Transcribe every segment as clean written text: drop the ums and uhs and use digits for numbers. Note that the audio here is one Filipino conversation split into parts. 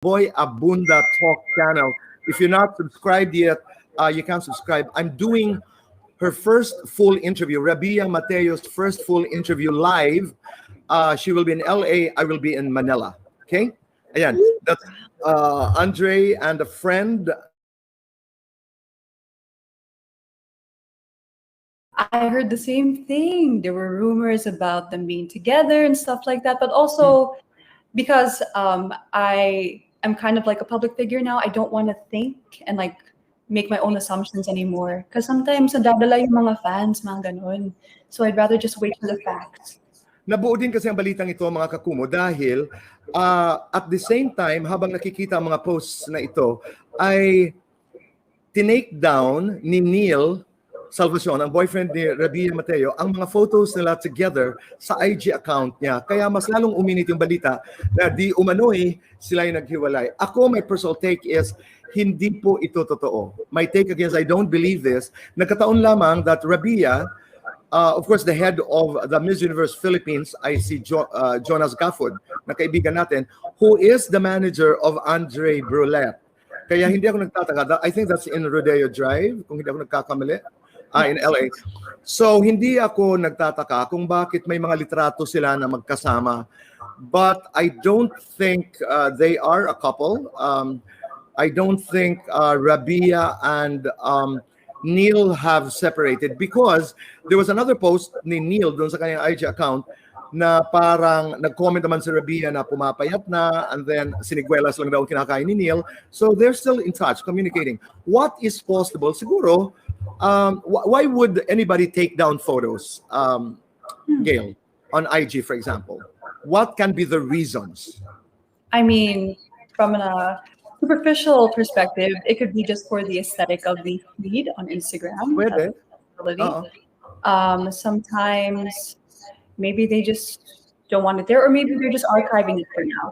Boy Abunda Talk channel. If you're not subscribed yet, you can subscribe. I'm doing her first full interview, Rabiya Mateo's first full interview live. She will be in LA. I will be in Manila. Okay? Ayan. That's Andrei and a friend. I heard the same thing. There were rumors about them being together and stuff like that. But also, because I am kind of like a public figure now, I don't want to think and like make my own assumptions anymore. Because sometimes nadadala yung mga fans, mga ganun. So I'd rather just wait for the facts. Nabuo din kasi ang balitang ito, mga kakumo, dahil at the same time, habang nakikita ang mga posts na ito, ay tinake down ni Neil Salvacion, ang boyfriend ni Rabiya Mateo, ang mga photos nila together sa IG account niya. Kaya mas lalong uminit yung balita na di umano'y sila yung naghiwalay. Ako, my personal take is, hindi po ito totoo. My take again is, I don't believe this. Nagkataon lamang that Rabiya, of course, the head of the Miss Universe Philippines, I see Jonas Gafford, na kaibigan natin, who is the manager of Andrei Brulette. Kaya hindi ako nagtataka. I think that's in Rodeo Drive, kung hindi ako nagkakamali. In LA. So, hindi ako nagtataka kung bakit may mga litrato sila na magkasama. But I don't think they are a couple. I don't think Rabiya and Neil have separated because there was another post ni Neil doon sa kanyang IG account na parang nag-comment naman si Rabiya na pumapayat na and then siniguelas lang daw kinakain ni Neil. So they're still in touch, communicating. What is possible? Siguro, why would anybody take down photos, Gail, on IG, for example? What can be the reasons? I mean, from a superficial perspective, it could be just for the aesthetic of the feed on Instagram. Pwede. Sometimes maybe they just don't want it there, or maybe they're just archiving it for now.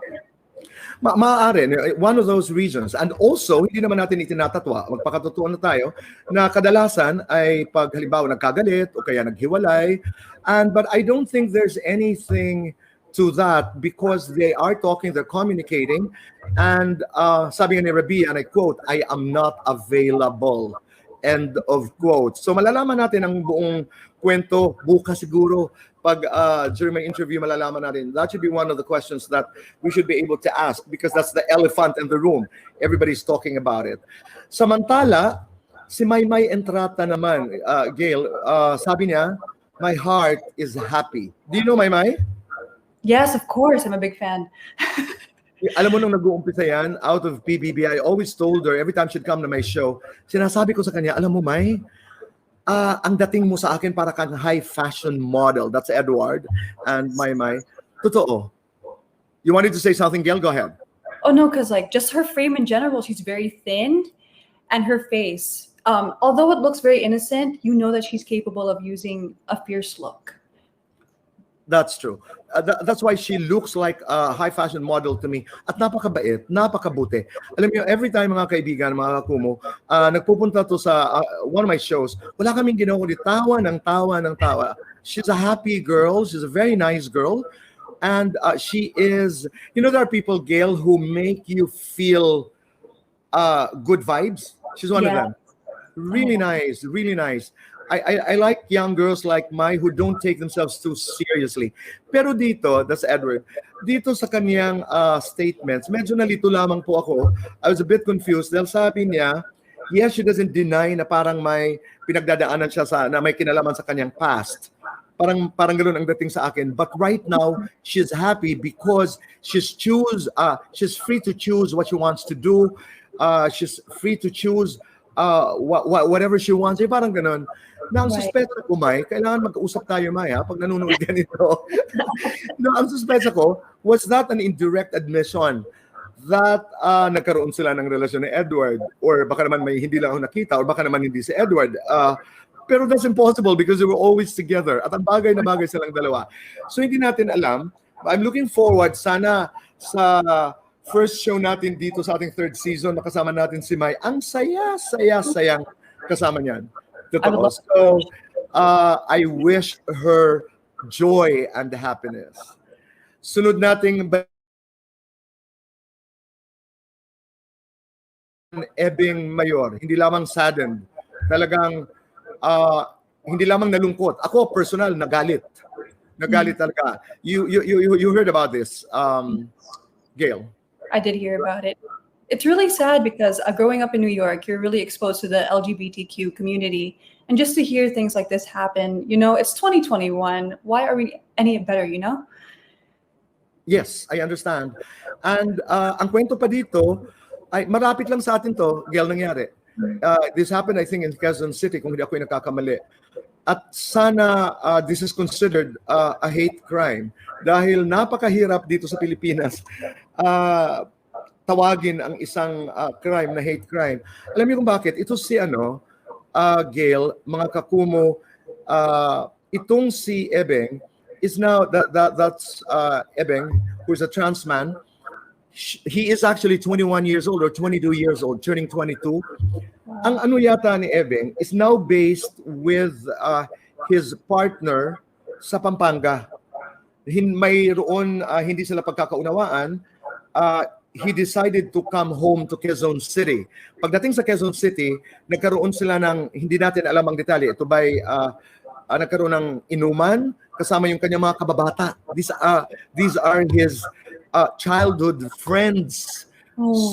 Maaari, one of those reasons. And also, hindi naman natin itinatatwa, magpakatotoo na tayo, na kadalasan ay pag halimbawa nagkagalit o kaya naghiwalay. But I don't think there's anything to that because they are talking, they're communicating. And sabi nga ni Rabiya, and I quote, "I am not available." End of quote. So malalaman natin ang buong kwento bukas siguro. Pag during my interview, malalaman natin. That should be one of the questions that we should be able to ask because that's the elephant in the room. Everybody's talking about it. Samantala, si Maymay Entrata naman, Gail, sabi niya, "My heart is happy." Do you know Maymay? Yes, of course. I'm a big fan. Alam mo nung nag-uumpisa yan, out of PBB, I always told her, every time she'd come to my show, sinasabi ko sa kanya, alam mo, May, ang dating mo sa akin para kang high fashion model. That's Edward and May. Totoo. You wanted to say something, Gail? Go ahead. Oh, no, because like just her frame in general, she's very thin, and her face, although it looks very innocent, you know that she's capable of using a fierce look. That's true. That's why she looks like a high fashion model to me. At napakabait, napakabuti. Alam niyo, every time mga kaibigan, mga kakumo, nagpupunta to sa one of my shows, wala kaming ginawa kundi tawa ng tawa ng tawa. She's a happy girl. She's a very nice girl. And she is, you know, there are people, Gail, who make you feel good vibes. She's one of them. Really nice, really nice. I like young girls like Mai who don't take themselves too seriously. Pero dito, that's Edward, dito sa kanyang statements, medyo nalito lamang po ako. I was a bit confused dahil sabi niya, yes, she doesn't deny na parang may pinagdadaanan siya na may kinalaman sa kanyang past. Parang ganoon ang dating sa akin. But right now, she's happy because she's free to choose what she wants to do. She's free to choose whatever she wants. Parang ganoon. Na ang suspecha ko, May, kailangan mag-usap tayo, May, pag nanonood ka nito. No, ang suspecha ko, was that an indirect admission that nagkaroon sila ng relasyon ni Edward? Or baka naman may hindi lang ako nakita, or baka naman hindi si Edward. Pero that's impossible because they were always together. At ang bagay na bagay silang dalawa. So hindi natin alam. I'm looking forward, sana sa first show natin dito sa ating third season, makasama natin si May. Ang sayang kasama niyan. So, I wish her joy and happiness. Sunod nating Ebing Mayor, hindi lamang saddened, talagang hindi lamang nalungkot. Ako personal nagalit. Nagalit talaga. You heard about this, Gail? I did hear about it. It's really sad because growing up in New York, you're really exposed to the LGBTQ community. And just to hear things like this happen, it's 2021. Why are we any better, Yes, I understand. And ang kwento pa dito, ay marapit lang sa atin to, Gail, nangyari. This happened, I think, in Quezon City, kung hindi ako nagkakamali. At sana this is considered a hate crime dahil napakahirap dito sa Pilipinas tawagin ang isang crime na hate crime. Alam niyo kung bakit? Ito si Gail, mga kakumo, itong si Ebeng is now that's Ebeng, who is a trans man. He is actually 21 years old or 22 years old, turning 22. Ang ano yata ni Ebeng is now based with his partner sa Pampanga. Mayroon hindi sila pagkakaunawaan. He decided to come home to Quezon City. Pagdating sa Quezon City, nagkaroon sila ng, hindi natin alam ang detalye, ito ba'y nagkaroon ng inuman kasama yung kanyang mga kababata. These are his childhood friends.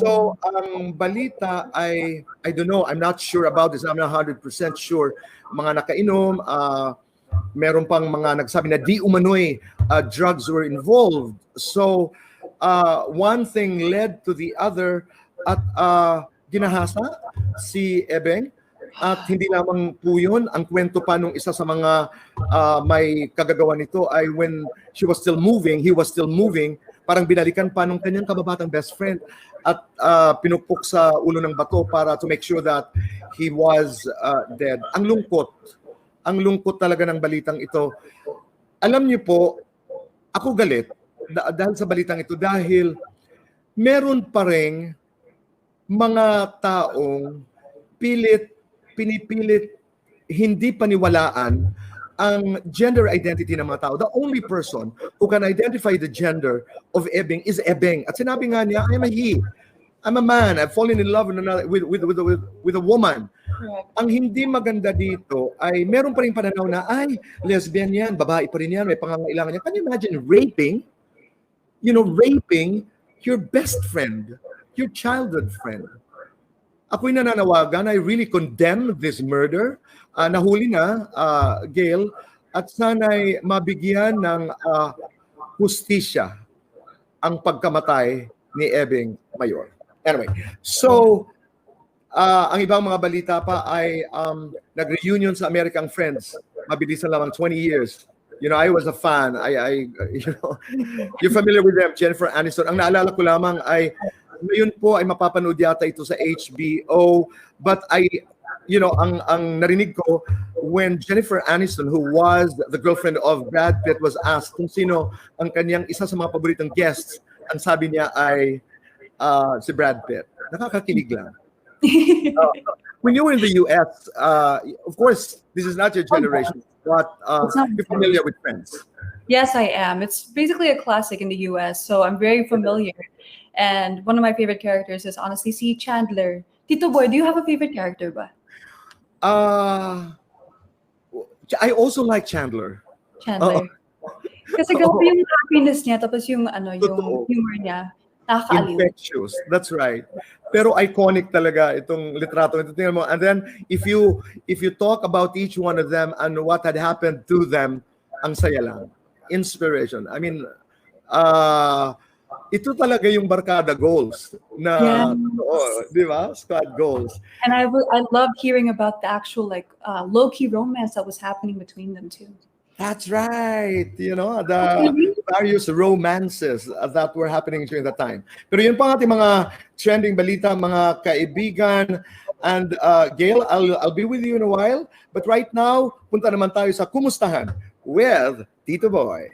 So, ang balita ay, I don't know, I'm not sure about this, I'm not 100% sure. Mga nakainom, meron pang mga nagsabi na di umano'y drugs were involved. So, one thing led to the other at ginahasa si Ebeng. At hindi lamang po yun, ang kwento pa nung isa sa mga may kagagawa nito ay when he was still moving, parang binalikan pa nung kanyang kababatang best friend at pinupok sa ulo ng bato para to make sure that he was dead. Ang lungkot talaga ng balitang ito. Alam niyo po, ako galit dahil sa balitang ito dahil meron pa ring mga taong pinipilit hindi paniwalaan ang gender identity ng mga tao. The only person who can identify the gender of Ebeng is Ebeng. At sinabi nga niya, I'm a he. I'm a man. I've fallen in love with a woman. Right. Ang hindi maganda dito ay meron pa rin pananaw na, ay, lesbian yan, babae pa rin yan, may pangangailangan yan. Can you imagine raping? Raping your best friend, your childhood friend. Ako'y nananawagan, I really condemn this murder. Nahuli na, Gail, at sana'y mabigyan ng hustisya ang pagkamatay ni Ebeng Mayor. Anyway, so ang ibang mga balita pa ay nag-reunion sa American Friends. Mabilisan lamang 20 years. I was a fan. You're familiar with them, Jennifer Aniston. Ang naalala ko lamang ay ngayon po ay mapapanood yata ito sa HBO, but ang narinig ko when Jennifer Aniston, who was the girlfriend of Brad Pitt, was asked kung sino ang kanyang isa sa mga paboritong guests, ang sabi niya ay si Brad Pitt. Nakakakilig lang. When you were in the US, of course, this is not your generation, but you're familiar with Friends. Yes, I am. It's basically a classic in the US, so I'm very familiar. And one of my favorite characters is honestly si Chandler. Tito Boy, do you have a favorite character ba? I also like Chandler. Chandler. Kasi grabe yung happiness niya, tapos yung yung humor niya. Nakakaaliw. Infectious. That's right. Pero iconic talaga itong litrato. Tingnan mo. And then if you talk about each one of them and what had happened to them, ang saya lang. Inspiration. I mean, ito talaga yung barkada goals na, di ba? Squad goals. And I love hearing about the actual low-key romance that was happening between them too. That's right. The various romances that were happening during that time. Pero yun pa ating mga trending balita, mga kaibigan. And Gail, I'll be with you in a while. But right now, punta naman tayo sa Kumustahan with Tito Boy.